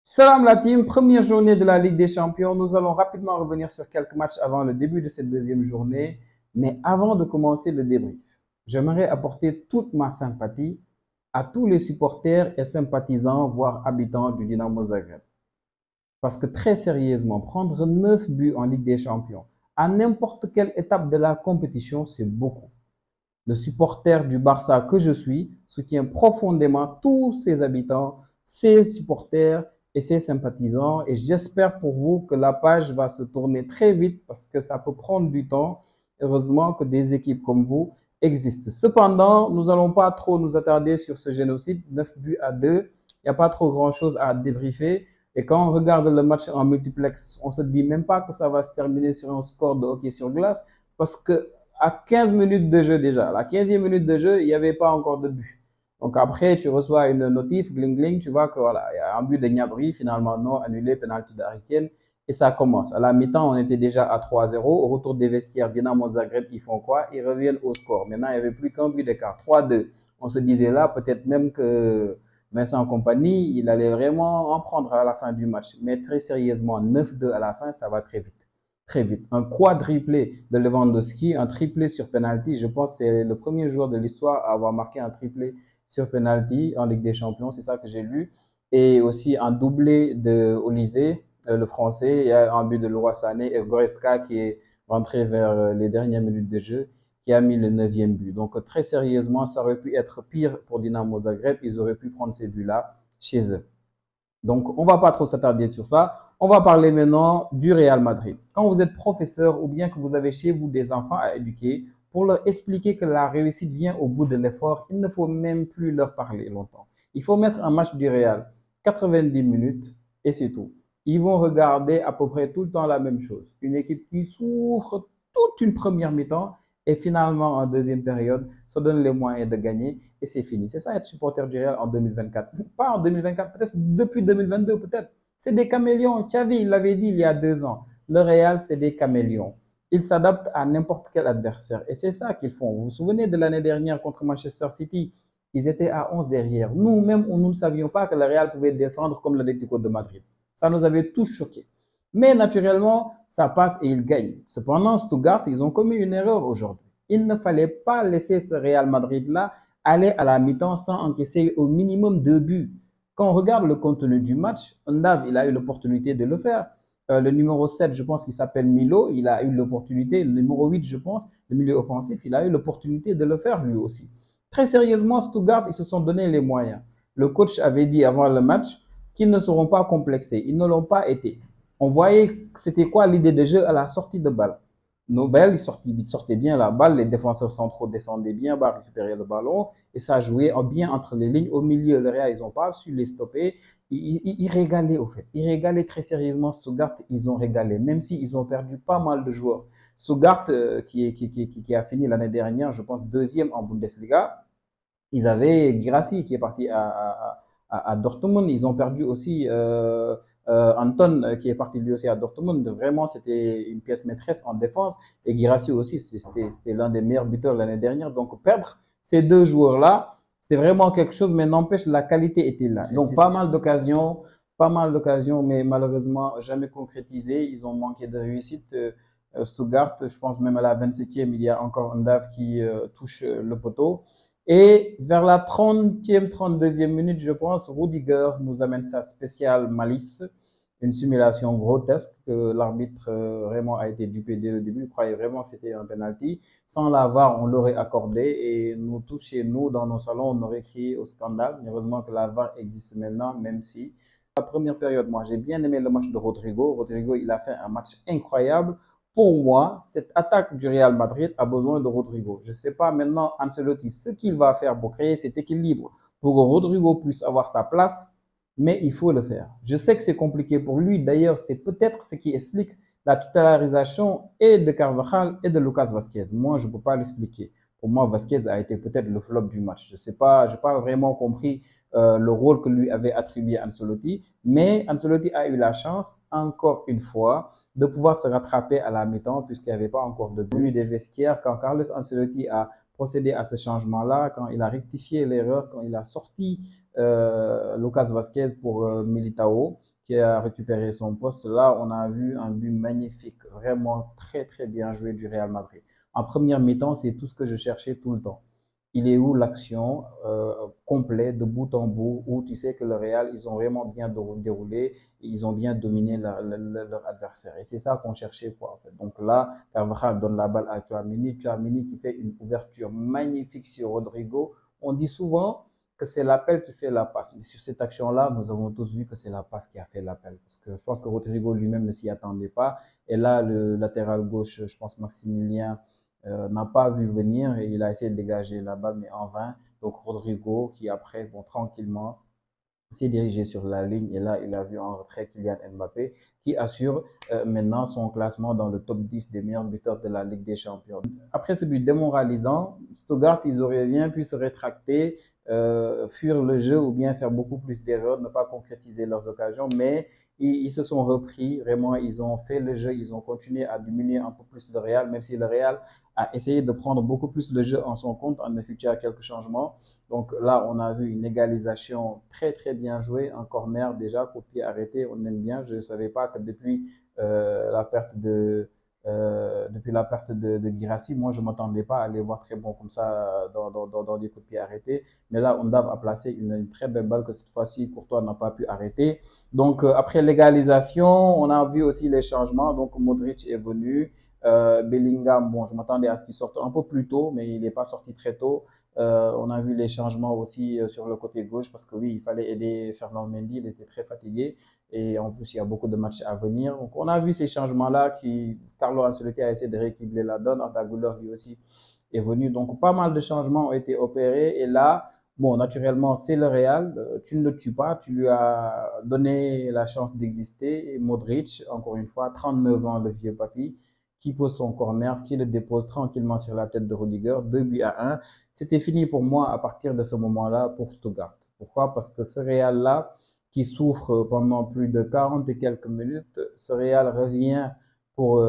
Salam la team, première journée de la Ligue des Champions. Nous allons rapidement revenir sur quelques matchs avant le début de cette deuxième journée. Mais avant de commencer le débrief, j'aimerais apporter toute ma sympathie à tous les supporters et sympathisants, voire habitants du Dynamo Zagreb. Parce que très sérieusement, prendre 9 buts en Ligue des Champions, à n'importe quelle étape de la compétition, c'est beaucoup. Le supporter du Barça que je suis soutient profondément tous ses habitants, ses supporters et ses sympathisants. Et j'espère pour vous que la page va se tourner très vite parce que ça peut prendre du temps. Heureusement que des équipes comme vous existent. Cependant, nous n'allons pas trop nous attarder sur ce génocide. 9 buts à 2. Il n'y a pas trop grand-chose à débriefer. Et quand on regarde le match en multiplex, on se dit même pas que ça va se terminer sur un score de hockey sur glace parce que à 15 minutes de jeu déjà, la 15e minute de jeu, il n'y avait pas encore de but. Donc après, tu reçois une notif, gling gling, tu vois que voilà, il y a un but de Gnabry, finalement non, annulé, penalty d'Harry, et ça commence. À la mi-temps, on était déjà à 3-0. Au retour des vestiaires, Dynamo Zagreb, ils font quoi? Ils reviennent au score. Maintenant, il n'y avait plus qu'un but d'écart, 3-2. On se disait là, peut-être même que Vincent Compagnie, il allait vraiment en prendre à la fin du match. Mais très sérieusement, 9-2 à la fin, ça va très vite. Très vite. Un quadruplé de Lewandowski, un triplé sur penalty. Je pense que c'est le premier joueur de l'histoire à avoir marqué un triplé sur penalty en Ligue des Champions. C'est ça que j'ai lu. Et aussi un doublé de Olysée, le français. Il y a un but de Leroy Sané et Goretzka qui est rentré vers les dernières minutes de jeu, qui a mis le 9e but. Donc très sérieusement, ça aurait pu être pire pour Dynamo Zagreb. Ils auraient pu prendre ces buts-là chez eux. Donc, on va pas trop s'attarder sur ça. On va parler maintenant du Real Madrid. Quand vous êtes professeur ou bien que vous avez chez vous des enfants à éduquer, pour leur expliquer que la réussite vient au bout de l'effort, il ne faut même plus leur parler longtemps. Il faut mettre un match du Real, 90 minutes, et c'est tout. Ils vont regarder à peu près tout le temps la même chose. Une équipe qui souffre toute une première mi-temps et finalement en deuxième période se donne les moyens de gagner et c'est fini. C'est ça être supporter du Real en 2024. Pas en 2024, peut-être depuis 2022, peut-être. C'est des caméléons. Xavi, il l'avait dit il y a 2 ans. Le Real, c'est des caméléons. Ils s'adaptent à n'importe quel adversaire. Et c'est ça qu'ils font. Vous vous souvenez de l'année dernière contre Manchester City? Ils étaient à 11 derrière. Nous-mêmes, nous ne savions pas que le Real pouvait défendre comme l'Atlético de Madrid. Ça nous avait tous choqués. Mais naturellement, ça passe et ils gagnent. Cependant, Stuttgart, ils ont commis une erreur aujourd'hui. Il ne fallait pas laisser ce Real Madrid-là aller à la mi-temps sans encaisser au minimum 2 buts. Quand on regarde le contenu du match, Ndav, il a eu l'opportunité de le faire. Le numéro 7, je pense qu'il s'appelle Milo, il a eu l'opportunité. Le numéro 8, je pense, le milieu offensif, il a eu l'opportunité de le faire lui aussi. Très sérieusement, Stuttgart, ils se sont donné les moyens. Le coach avait dit avant le match qu'ils ne seront pas complexés. Ils ne l'ont pas été. On voyait c'était quoi l'idée de jeu à la sortie de balle. Nobel, il sortait bien la balle, les défenseurs centraux descendaient bien bas, récupérer le ballon, et ça jouait bien entre les lignes. Au milieu, le Real, ils n'ont pas su les stopper. Ils régalaient, au fait. Ils régalaient très sérieusement Stuttgart, ils ont régalé, même s'ils ont perdu pas mal de joueurs. Stuttgart, qui a fini l'année dernière, je pense, deuxième en Bundesliga, ils avaient Guirassy qui est parti à Dortmund. Ils ont perdu aussi Anton qui est parti lui aussi à Dortmund. Vraiment, c'était une pièce maîtresse en défense. Et Guirassy aussi, c'était l'un des meilleurs buteurs l'année dernière. Donc, perdre ces deux joueurs-là, c'était vraiment quelque chose, mais n'empêche, la qualité était là. Donc, pas mal d'occasions, mais malheureusement, jamais concrétisées. Ils ont manqué de réussite. Stuttgart, je pense même à la 27e, il y a encore un DAF qui touche le poteau. Et vers la 30e, 32e minute, je pense, Rudiger nous amène sa spéciale malice, une simulation grotesque que l'arbitre vraiment a été dupé dès le début. Il croyait vraiment que c'était un penalty. Sans la VAR, on l'aurait accordé et nous tous chez nous, dans nos salons, on aurait crié au scandale. Heureusement que la VAR existe maintenant, même si la première période, moi, j'ai bien aimé le match de Rodrigo. Rodrigo, il a fait un match incroyable. Pour moi, cette attaque du Real Madrid a besoin de Rodrigo. Je ne sais pas maintenant, Ancelotti, ce qu'il va faire pour créer cet équilibre, pour que Rodrigo puisse avoir sa place, mais il faut le faire. Je sais que c'est compliqué pour lui. D'ailleurs, c'est peut-être ce qui explique la titularisation et de Carvajal et de Lucas Vasquez. Moi, je ne peux pas l'expliquer. Pour moi, Vasquez a été peut-être le flop du match. Je ne sais pas, je n'ai pas vraiment compris le rôle que lui avait attribué Ancelotti, mais Ancelotti a eu la chance, encore une fois, de pouvoir se rattraper à la mi-temps puisqu'il n'y avait pas encore de but des vestiaires. Quand Carlos Ancelotti a procédé à ce changement-là, quand il a rectifié l'erreur, quand il a sorti Lucas Vasquez pour Militao, qui a récupéré son poste. Là, on a vu un but magnifique, vraiment très très bien joué du Real Madrid. En première mi-temps, c'est tout ce que je cherchais tout le temps. Il est où l'action complète de bout en bout où tu sais que le Real, ils ont vraiment bien déroulé et ils ont bien dominé leur adversaire. Et c'est ça qu'on cherchait quoi en fait. Donc là, Carvajal donne la balle à Tchouaméni, Tchouaméni qui fait une ouverture magnifique sur Rodrigo. On dit souvent que c'est l'appel qui fait la passe. Mais sur cette action-là, nous avons tous vu que c'est la passe qui a fait l'appel. Parce que je pense que Rodrigo lui-même ne s'y attendait pas. Et là, le latéral gauche, je pense Maximilien, n'a pas vu venir et il a essayé de dégager la balle, mais en vain. Donc Rodrigo, qui après, bon, tranquillement, s'est dirigé sur la ligne et là, il a vu en retrait Kylian Mbappé qui assure maintenant son classement dans le top 10 des meilleurs buteurs de la Ligue des Champions. Après ce but démoralisant, Stuttgart, ils auraient bien pu se rétracter, fuir le jeu ou bien faire beaucoup plus d'erreurs, ne pas concrétiser leurs occasions, mais ils se sont repris, vraiment, ils ont fait le jeu, ils ont continué à diminuer un peu plus le Real, même si le Real a essayé de prendre beaucoup plus le jeu en son compte en effectuant quelques changements. Donc là, on a vu une égalisation très très bien jouée, un corner déjà, coup de pied arrêté, on aime bien. Je ne savais pas que la perte depuis la perte de Guirassy, moi je ne m'attendais pas à les voir très bons comme ça dans des coups de pied arrêtés. Mais là, Undav a placé une très belle balle que cette fois-ci Courtois n'a pas pu arrêter. Donc après l'égalisation, on a vu aussi les changements. Donc Modric est venu. Bellingham, bon, je m'attendais à ce qu'il sorte un peu plus tôt, mais il n'est pas sorti très tôt. On a vu les changements aussi sur le côté gauche parce que oui, il fallait aider Fernand Mendy, il était très fatigué et en plus il y a beaucoup de matchs à venir. Donc on a vu ces changements-là qui Carlo Ancelotti a essayé de rééquilibrer la donne, Arda Güler lui aussi est venu. Donc pas mal de changements ont été opérés et là, bon, naturellement c'est le Real, tu ne le tues pas, tu lui as donné la chance d'exister. Et Modric, encore une fois, 39 ans le vieux papy, qui pose son corner, qui le dépose tranquillement sur la tête de Rudiger, 2 buts à 1. C'était fini pour moi à partir de ce moment-là pour Stuttgart. Pourquoi? Parce que ce Real-là, qui souffre pendant plus de 40 et quelques minutes, ce Real revient pour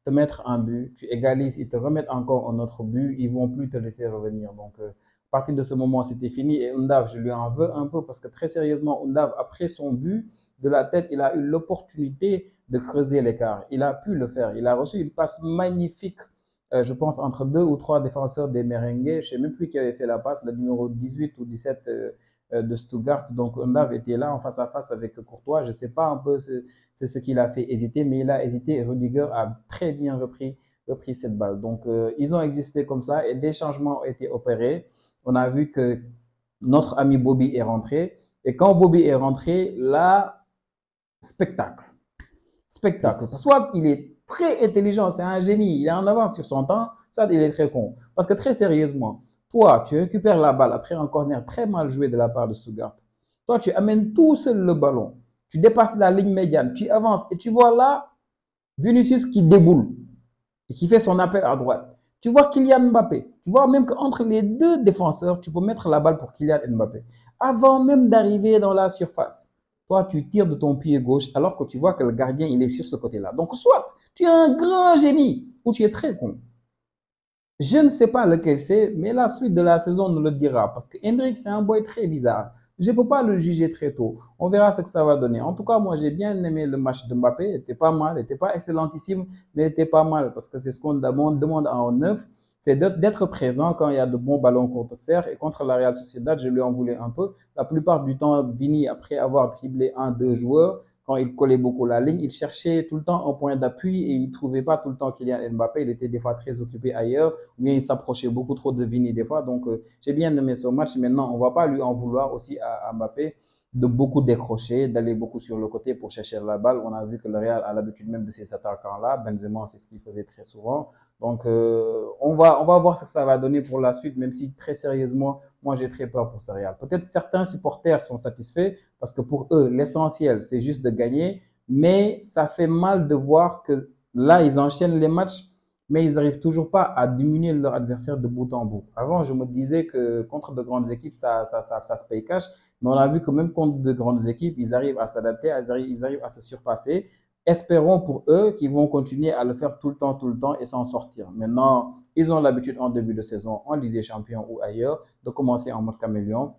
te mettre un but, tu égalises, ils te remettent encore un autre but, ils vont plus te laisser revenir. Donc, à partir de ce moment, c'était fini. Et Undav, je lui en veux un peu parce que très sérieusement, Undav, après son but de la tête, il a eu l'opportunité de creuser l'écart. Il a pu le faire. Il a reçu une passe magnifique, je pense, entre deux ou trois défenseurs des Merengues. Je ne sais même plus qui avait fait la passe, le numéro 18 ou 17 de Stuttgart. Donc, Undav était là en face à face avec Courtois. Je ne sais pas un peu c'est ce qu'il a fait hésiter, mais il a hésité et Rudiger a très bien repris cette balle. Donc, ils ont existé comme ça et des changements ont été opérés. On a vu que notre ami Bobby est rentré. Et quand Bobby est rentré, là, spectacle. Spectacle. Soit il est très intelligent, c'est un génie, il est en avance sur son temps, soit il est très con. Parce que très sérieusement, toi, tu récupères la balle après un corner très mal joué de la part de Stuttgart. Toi, tu amènes tout seul le ballon. Tu dépasses la ligne médiane, tu avances et tu vois là Vinicius qui déboule et qui fait son appel à droite. Tu vois Kylian Mbappé. Tu vois même qu'entre les deux défenseurs, tu peux mettre la balle pour Kylian Mbappé. Avant même d'arriver dans la surface, toi, tu tires de ton pied gauche alors que tu vois que le gardien, il est sur ce côté-là. Donc, soit tu es un grand génie ou tu es très con. Je ne sais pas lequel c'est, mais la suite de la saison nous le dira. Parce que Hendrik, c'est un boy très bizarre. Je ne peux pas le juger très tôt. On verra ce que ça va donner. En tout cas, moi, j'ai bien aimé le match de Mbappé. Il était pas mal. Il n'était pas excellentissime, mais il était pas mal. Parce que c'est ce qu'on demande en neuf. C'est d'être présent quand il y a de bons ballons contre serre. Et contre la Real Sociedad, je lui en voulais un peu. La plupart du temps, Vini, après avoir dribblé un, deux joueurs, quand il collait beaucoup la ligne, il cherchait tout le temps un point d'appui et il ne trouvait pas tout le temps Kylian Mbappé. Il était des fois très occupé ailleurs, ou bien il s'approchait beaucoup trop de Vini des fois. Donc, j'ai bien aimé ce match. Maintenant, on ne va pas lui en vouloir aussi à Mbappé de beaucoup décrocher, d'aller beaucoup sur le côté pour chercher la balle. On a vu que le Real a l'habitude même de ces attaquants-là. Benzema, c'est ce qu'il faisait très souvent. Donc, on va voir ce que ça va donner pour la suite, même si très sérieusement, moi, j'ai très peur pour ce Real. Peut-être certains supporters sont satisfaits parce que pour eux, l'essentiel, c'est juste de gagner. Mais ça fait mal de voir que là, ils enchaînent les matchs, mais ils n'arrivent toujours pas à diminuer leur adversaire de bout en bout. Avant, je me disais que contre de grandes équipes, ça se paye cash. Mais on a vu que même contre de grandes équipes, ils arrivent à s'adapter, ils arrivent à se surpasser. Espérons pour eux qu'ils vont continuer à le faire tout le temps et s'en sortir. Maintenant, ils ont l'habitude en début de saison, en Ligue des Champions ou ailleurs, de commencer en mode caméléon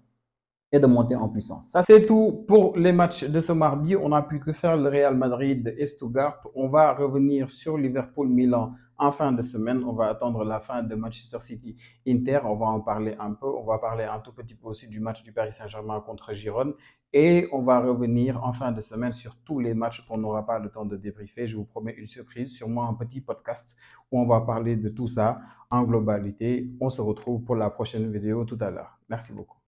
et de monter en puissance. Ça, c'est tout pour les matchs de ce mardi. On n'a pu que faire le Real Madrid et Stuttgart. On va revenir sur Liverpool-Milan en fin de semaine. On va attendre la fin de Manchester City-Inter. On va en parler un peu. On va parler un tout petit peu aussi du match du Paris Saint-Germain contre Girone. Et on va revenir en fin de semaine sur tous les matchs qu'on n'aura pas le temps de débriefer. Je vous promets une surprise, sûrement un petit podcast où on va parler de tout ça en globalité. On se retrouve pour la prochaine vidéo tout à l'heure. Merci beaucoup.